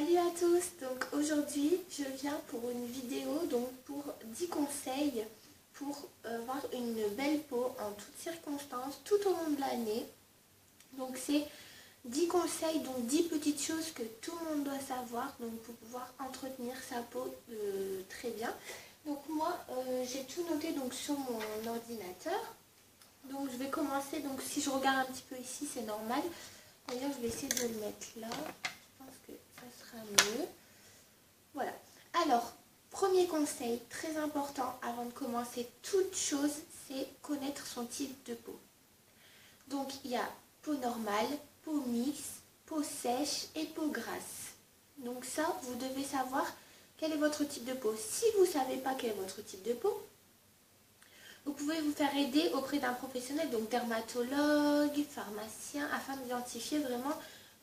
Salut à tous, donc aujourd'hui je viens pour une vidéo pour 10 conseils pour avoir une belle peau en toutes circonstances tout au long de l'année. Donc c'est 10 conseils, donc 10 petites choses que tout le monde doit savoir pour pouvoir entretenir sa peau très bien. Donc moi j'ai tout noté sur mon ordinateur. Donc je vais commencer, donc si je regarde un petit peu ici c'est normal. D'ailleurs je vais essayer de le mettre là. Je pense que ça sera mieux. Voilà. Alors, premier conseil très important avant de commencer toute chose, c'est connaître son type de peau. Donc, il y a peau normale, peau mixte, peau sèche et peau grasse. Donc ça, vous devez savoir quel est votre type de peau. Si vous ne savez pas quel est votre type de peau, vous pouvez vous faire aider auprès d'un professionnel, donc dermatologue, pharmacien, afin d'identifier vraiment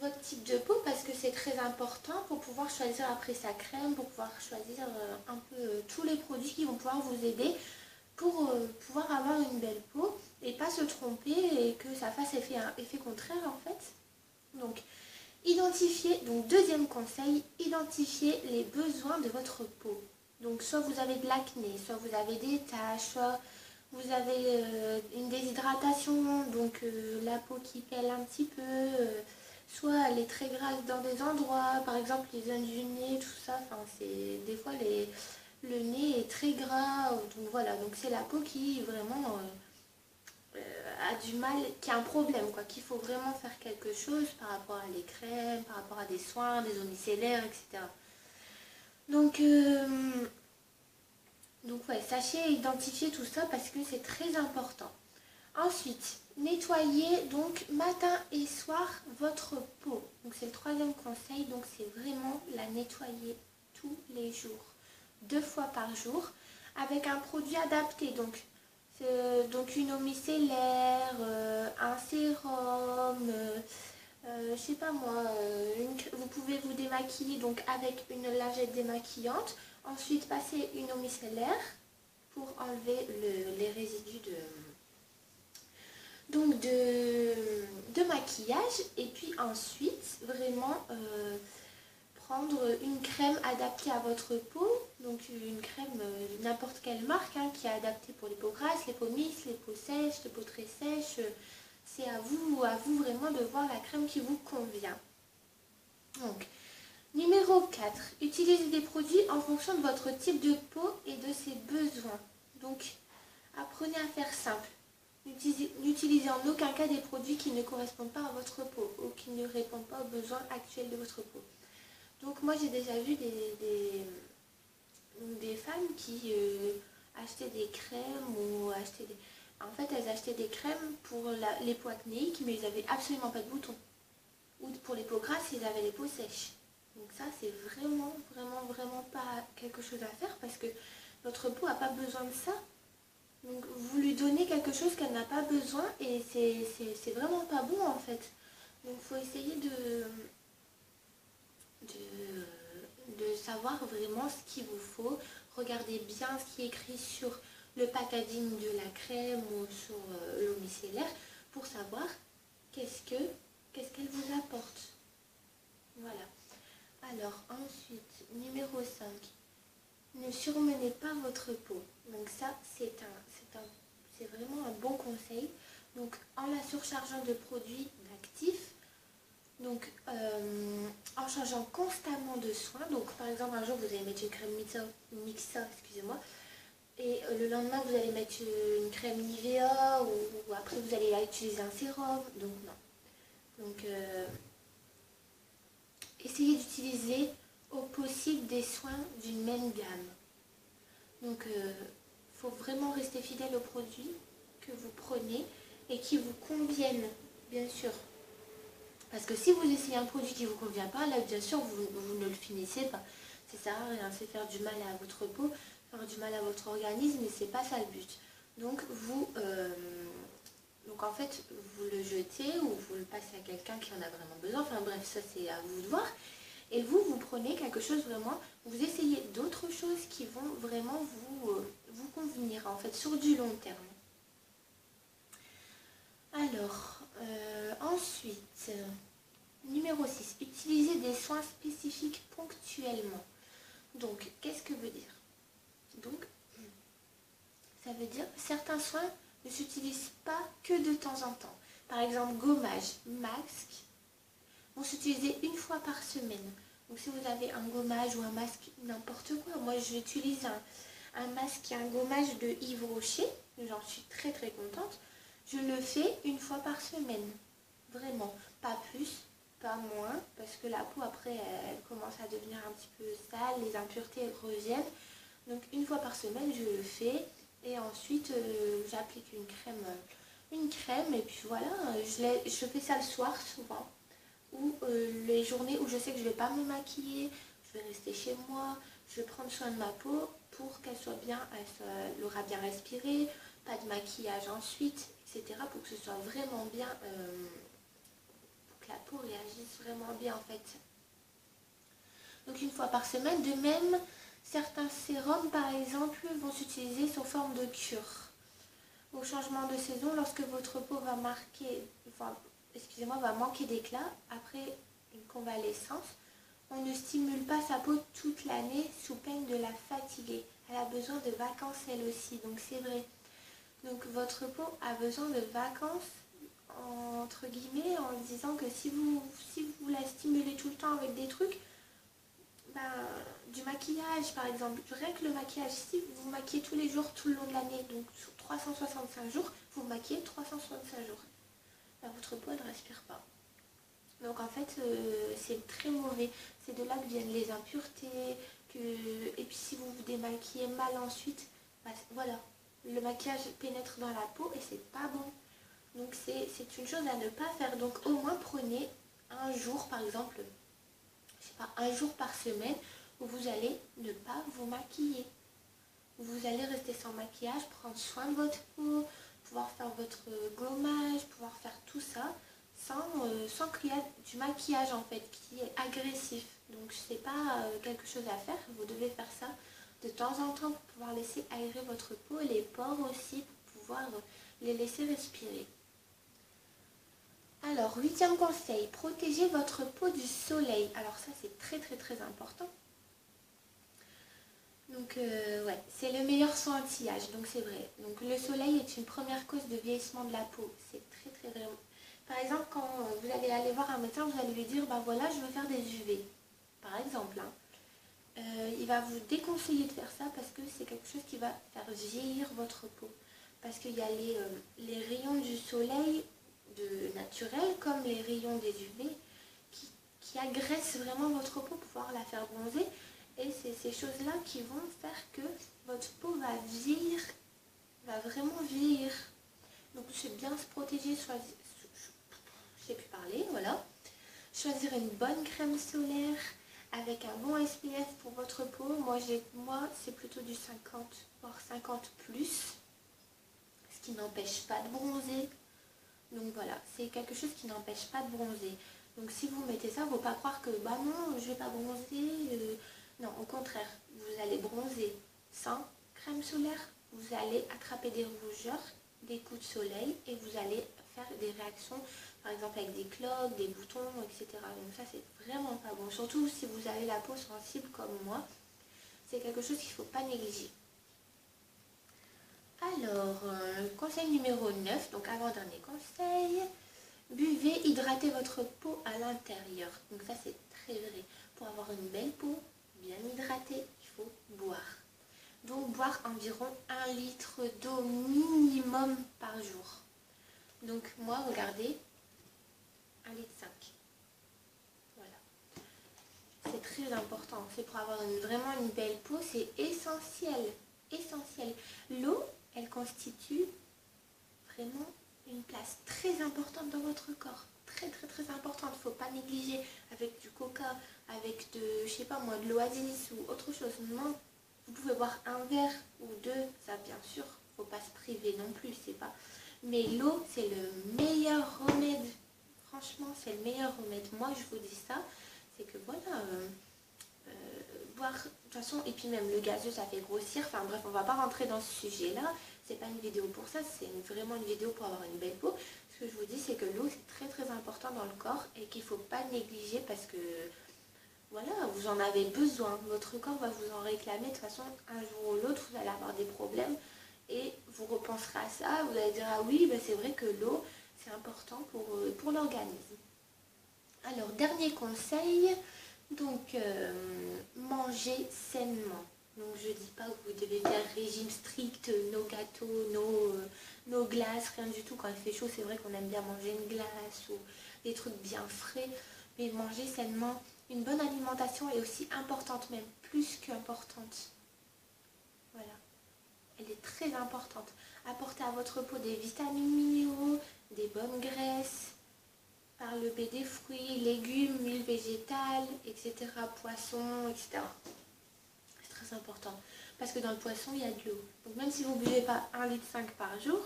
votre type de peau parce que c'est très important pour pouvoir choisir après sa crème, pour pouvoir choisir un peu tous les produits qui vont pouvoir vous aider pour pouvoir avoir une belle peau et pas se tromper et que ça fasse effet contraire en fait. Donc, deuxième conseil, identifiez les besoins de votre peau. Donc soit vous avez de l'acné, soit vous avez des taches, soit vous avez une déshydratation, donc la peau qui pèle un petit peu, soit elle est très grasse dans des endroits, par exemple les zones du nez, tout ça, des fois le nez est très gras, donc voilà, donc c'est la peau qui vraiment a du mal, qui a un problème, quoi, qu'il faut vraiment faire quelque chose par rapport à les crèmes, par rapport à des soins, des eaux micellaires, etc. Donc ouais, sachez identifier tout ça parce que c'est très important. Ensuite, nettoyez donc matin et soir votre peau. Donc c'est le troisième conseil, donc c'est vraiment la nettoyer tous les jours, 2 fois par jour, avec un produit adapté. Donc une eau micellaire, un sérum, je sais pas moi, vous pouvez vous démaquiller donc avec une lingette démaquillante. Ensuite, passer une eau micellaire pour enlever les résidus de maquillage. Et puis ensuite, vraiment prendre une crème adaptée à votre peau. Donc une crème n'importe quelle marque qui est adaptée pour les peaux grasses, les peaux mixtes, les peaux sèches, les peaux très sèches. C'est à vous vraiment de voir la crème qui vous convient. Donc, numéro 4, utilisez des produits en fonction de votre type de peau et de ses besoins. Donc, apprenez à faire simple. N'utilisez en aucun cas des produits qui ne correspondent pas à votre peau ou qui ne répondent pas aux besoins actuels de votre peau. Donc, moi, j'ai déjà vu des femmes qui achetaient des crèmes ou En fait, elles achetaient des crèmes pour les peaux acnéiques, mais ils n'avaient absolument pas de boutons. Ou pour les peaux grasses, ils avaient les peaux sèches. Donc ça, c'est vraiment, vraiment, vraiment pas quelque chose à faire parce que votre peau n'a pas besoin de ça. Donc vous lui donnez quelque chose qu'elle n'a pas besoin et c'est vraiment pas bon en fait. Donc il faut essayer de savoir vraiment ce qu'il vous faut. Regardez bien ce qui est écrit sur le packaging de la crème ou sur l'eau micellaire pour savoir qu'est-ce qu'elle vous apporte. Voilà. Alors ensuite, numéro 5, ne surmenez pas votre peau. Donc ça, c'est vraiment un bon conseil. Donc en la surchargeant de produits d'actifs, donc en changeant constamment de soins. Donc par exemple, un jour vous allez mettre une crème Mixa, excusez-moi, et le lendemain vous allez mettre une crème Nivea ou après vous allez utiliser un sérum. Donc non. Donc essayez d'utiliser au possible des soins d'une même gamme. Donc, faut vraiment rester fidèle aux produits que vous prenez et qui vous conviennent, bien sûr. Parce que si vous essayez un produit qui ne vous convient pas, là, bien sûr, vous ne le finissez pas. Ça sert à rien, c'est faire du mal à votre peau, faire du mal à votre organisme, et c'est pas ça le but. Donc, donc en fait, vous le jetez ou vous le passez à quelqu'un qui en a vraiment besoin. Enfin bref, ça c'est à vous de voir. Et vous prenez quelque chose vraiment, vous essayez d'autres choses qui vont vraiment vous convenir, en fait, sur du long terme. Alors, ensuite, numéro 6, utilisez des soins spécifiques ponctuellement. Donc, qu'est-ce que veut dire? Donc, ça veut dire certains soins ne s'utilisent pas que de temps en temps. Par exemple, gommage, masque, vont s'utiliser une fois par semaine. Donc si vous avez un gommage ou un masque, n'importe quoi, moi j'utilise un masque et un gommage de Yves Rocher, j'en suis très très contente. Je le fais une fois par semaine, vraiment, pas plus, pas moins, parce que la peau après elle commence à devenir un petit peu sale, les impuretés reviennent. Donc une fois par semaine je le fais et ensuite j'applique une crème et puis voilà, je fais ça le soir souvent. Ou les journées où je sais que je ne vais pas me maquiller, je vais rester chez moi, je vais prendre soin de ma peau pour qu'elle soit bien, elle aura bien respiré, pas de maquillage ensuite, etc. pour que ce soit vraiment bien, pour que la peau réagisse vraiment bien en fait. Donc une fois par semaine, de même, certains sérums par exemple vont s'utiliser sous forme de cure. Au changement de saison, lorsque votre peau va va manquer d'éclat après une convalescence, on ne stimule pas sa peau toute l'année sous peine de la fatiguer. Elle a besoin de vacances elle aussi, donc c'est vrai. Donc votre peau a besoin de vacances, entre guillemets, en disant que si vous la stimulez tout le temps avec des trucs, du maquillage par exemple, rien que le maquillage, si vous maquillez tous les jours tout le long de l'année, donc sur 365 jours, vous maquillez 365 jours, votre peau ne respire pas. Donc en fait c'est très mauvais, c'est de là que viennent les impuretés, et puis si vous vous démaquillez mal ensuite, voilà, le maquillage pénètre dans la peau et c'est pas bon. Donc c'est une chose à ne pas faire, donc au moins prenez un jour par exemple, je sais pas, un jour par semaine où vous allez ne pas vous maquiller. Vous allez rester sans maquillage, prendre soin de votre peau, pouvoir faire votre gommage, pouvoir faire tout ça sans qu'il y ait du maquillage en fait qui est agressif. Donc c'est pas quelque chose à faire, vous devez faire ça de temps en temps pour pouvoir laisser aérer votre peau et les pores aussi pour pouvoir les laisser respirer. Alors, 8e conseil, protégez votre peau du soleil. Alors ça, c'est très très très important. Donc, ouais, c'est le meilleur soin anti-âge, donc c'est vrai. Donc, le soleil est une première cause de vieillissement de la peau. C'est très très vrai. Par exemple, quand vous allez aller voir un médecin, vous allez lui dire, bah voilà, je veux faire des UV. Par exemple, hein. Il va vous déconseiller de faire ça parce que c'est quelque chose qui va faire vieillir votre peau. Parce qu'il y a les rayons du soleil naturel, comme les rayons des UV, qui agressent vraiment votre peau pour pouvoir la faire bronzer. Et c'est ces choses-là qui vont faire que votre peau va vieillir, va vraiment vieillir. Donc c'est bien se protéger, je sais plus parler, voilà. Choisir une bonne crème solaire avec un bon SPF pour votre peau. Moi c'est plutôt du 50, voire 50 plus, ce qui n'empêche pas de bronzer. Donc voilà, c'est quelque chose qui n'empêche pas de bronzer. Donc si vous mettez ça, il ne faut pas croire que bah non, je ne vais pas bronzer. Non, au contraire, vous allez bronzer sans crème solaire. Vous allez attraper des rougeurs, des coups de soleil et vous allez faire des réactions, par exemple avec des cloques, des boutons, etc. Donc ça, c'est vraiment pas bon. Surtout si vous avez la peau sensible comme moi, c'est quelque chose qu'il ne faut pas négliger. Alors, conseil numéro 9, donc avant-dernier conseil, buvez, hydratez votre peau à l'intérieur. Donc ça c'est très vrai. Pour avoir une belle peau, bien hydratée, il faut boire. Donc boire environ 1 litre d'eau minimum par jour. Donc moi, regardez, 1,5 litre. Voilà. C'est très important. C'est pour avoir vraiment une belle peau, c'est essentiel. Essentiel. L'eau, elle constitue vraiment une place très importante dans votre corps. Très très très importante. Il ne faut pas négliger avec du coca, avec je sais pas moi, de l'oasis ou autre chose. Non, vous pouvez boire un verre ou deux, ça bien sûr. Il ne faut pas se priver non plus, c'est pas. Mais l'eau, c'est le meilleur remède. Franchement, c'est le meilleur remède. Moi, je vous dis ça, c'est que voilà. Boire, de toute façon, et puis même le gazeux ça fait grossir, enfin bref, on va pas rentrer dans ce sujet là, c'est pas une vidéo pour ça, c'est vraiment une vidéo pour avoir une belle peau. Ce que je vous dis c'est que l'eau c'est très très important dans le corps et qu'il faut pas négliger parce que voilà, vous en avez besoin. Votre corps va vous en réclamer. De toute façon, un jour ou l'autre, vous allez avoir des problèmes et vous repenserez à ça. Vous allez dire, ah oui, ben c'est vrai que l'eau, c'est important pour l'organisme. Alors, dernier conseil, donc manger sainement. Donc je dis pas que vous devez faire régime strict, nos gâteaux, nos glaces, rien du tout. Quand il fait chaud, c'est vrai qu'on aime bien manger une glace ou des trucs bien frais. Mais manger sainement, une bonne alimentation est aussi importante, même plus qu'importante. Voilà, elle est très importante. Apportez à votre peau des vitamines minéraux, des bonnes graisses, par le biais des fruits, légumes, huiles végétales, etc., poissons, etc. C'est très important. Parce que dans le poisson, il y a de l'eau. Donc même si vous ne buvez pas 1,5 litre par jour,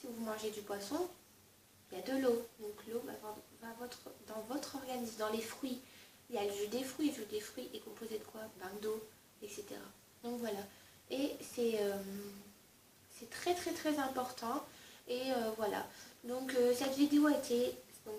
si vous mangez du poisson, il y a de l'eau. Donc l'eau va dans votre organisme, dans les fruits. Il y a le jus des fruits. Le jus des fruits est composé de quoi? D'eau, etc. Donc voilà. Et c'est très très très important. Et voilà. Donc cette vidéo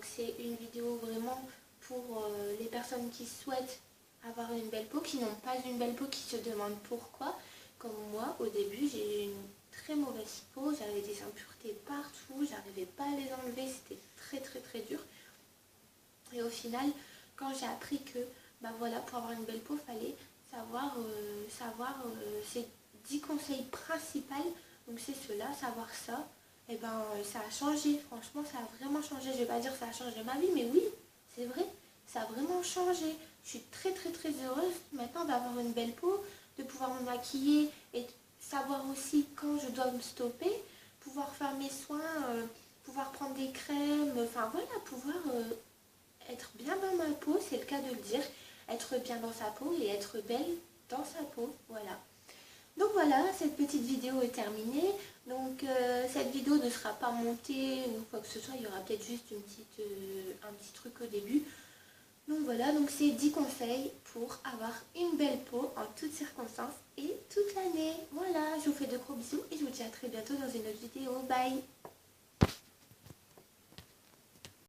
c'est une vidéo vraiment pour les personnes qui souhaitent avoir une belle peau, qui n'ont pas une belle peau, qui se demandent pourquoi. Comme moi, au début, j'ai eu une très mauvaise peau, j'avais des impuretés partout, j'arrivais pas à les enlever, c'était très très très dur. Et au final, quand j'ai appris que, bah voilà, pour avoir une belle peau, il fallait savoir ces 10 conseils principaux, donc c'est cela, savoir ça, et ben ça a changé, franchement ça a vraiment changé. Je vais pas dire que ça a changé ma vie, mais oui, c'est vrai, ça a vraiment changé. Je suis très très très heureuse maintenant d'avoir une belle peau, de pouvoir me maquiller et savoir aussi quand je dois me stopper, pouvoir faire mes soins, pouvoir prendre des crèmes, enfin voilà, pouvoir être bien dans ma peau, c'est le cas de le dire, être bien dans sa peau et être belle dans sa peau, voilà. Donc voilà, cette petite vidéo est terminée. Donc cette vidéo ne sera pas montée ou quoi que ce soit, il y aura peut-être juste un petit truc au début. Donc voilà, donc c'est 10 conseils pour avoir une belle peau en toutes circonstances et toute l'année. Voilà, je vous fais de gros bisous et je vous dis à très bientôt dans une autre vidéo. Bye!